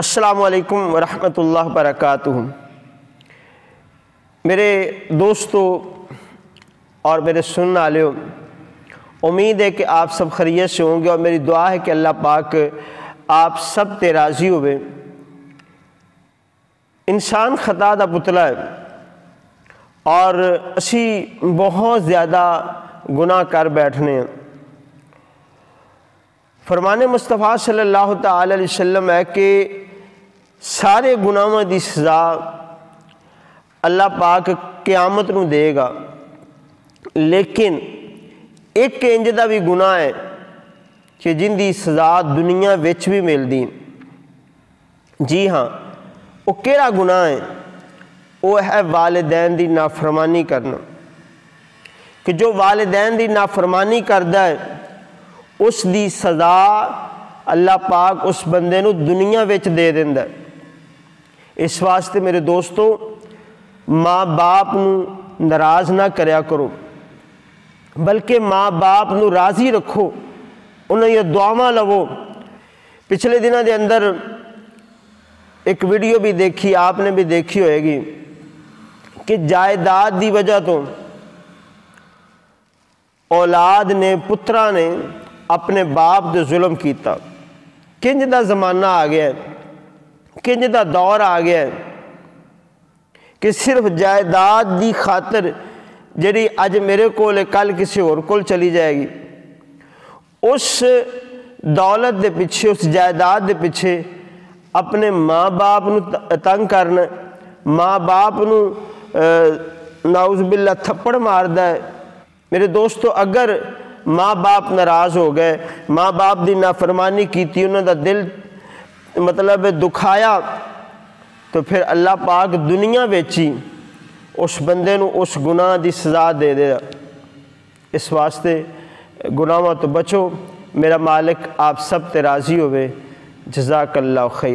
السلام علیکم ورحمۃ اللہ وبرکاتہ۔ میرے دوستو اور میرے سننے والوں، امید ہے کہ آپ سب خیریت سے ہوں گے، اور میری دعا ہے کہ اللہ پاک آپ سب تے راضی ہوئے۔ انسان خطا دا پتلا ہے اور اسی بہت زیادہ گناہ کر بیٹھنے ہیں۔ فرمان مصطفیٰ صلی اللہ تعالی علیہ وسلم ہے کہ سارے گناہوں دی سزا اللہ پاک قیامت نو دے گا، لیکن ایک انج دا بھی گناہ ہے کہ جن دی سزا دنیا وچ بھی ملدی۔ جی ہاں، وہ کیڑا گناہ ہے؟ وہ ہے والدین دی نافرمانی کرنا، کہ جو والدین دی نافرمانی کردا ہے اس دی سزا اللہ پاک اس بندے نو دنیا وچ دے دیندا ہے۔ اس واسطے میرے دوستو، ماں باپ نو ناراض نہ کریا کرو، بلکہ ماں باپ نو راضی رکھو، انہیں یہ دعاواں لو۔ پچھلے دنوں دے اندر ایک ویڈیو بھی دیکھی، آپ نے بھی دیکھی ہوئے گی، کہ جائیداد دی وجہ تو اولاد نے، پترا نے اپنے باپ دے ظلم کیتا۔ کنج دا زمانہ آ گیا ہے، کنج دا دور آ گیا ہے کہ صرف جائیداد دی خاطر جڑی اج میرے کول کل کسی اور کول چلی جائے گی، اس دولت دے پیچھے، اس جائیداد دے پیچھے اپنے ماں باپ نو تنگ کرنا، ماں باپ نو نعوذ باللہ تھپڑ ماردا ہے۔ میرے دوستو، اگر ماں باپ ناراض ہو گئے، ماں باپ دی نافرمانی کیتی، انہوں دا دل مطلب دکھایا، تو پھر اللہ پاک دنیا ویچی اس بندے نو اس گناہ دی سزا دے دے۔ اس واسطے گناہوں تو بچو، میرا مالک آپ سب تے راضی ہوئے۔ جزاک اللہ خیر۔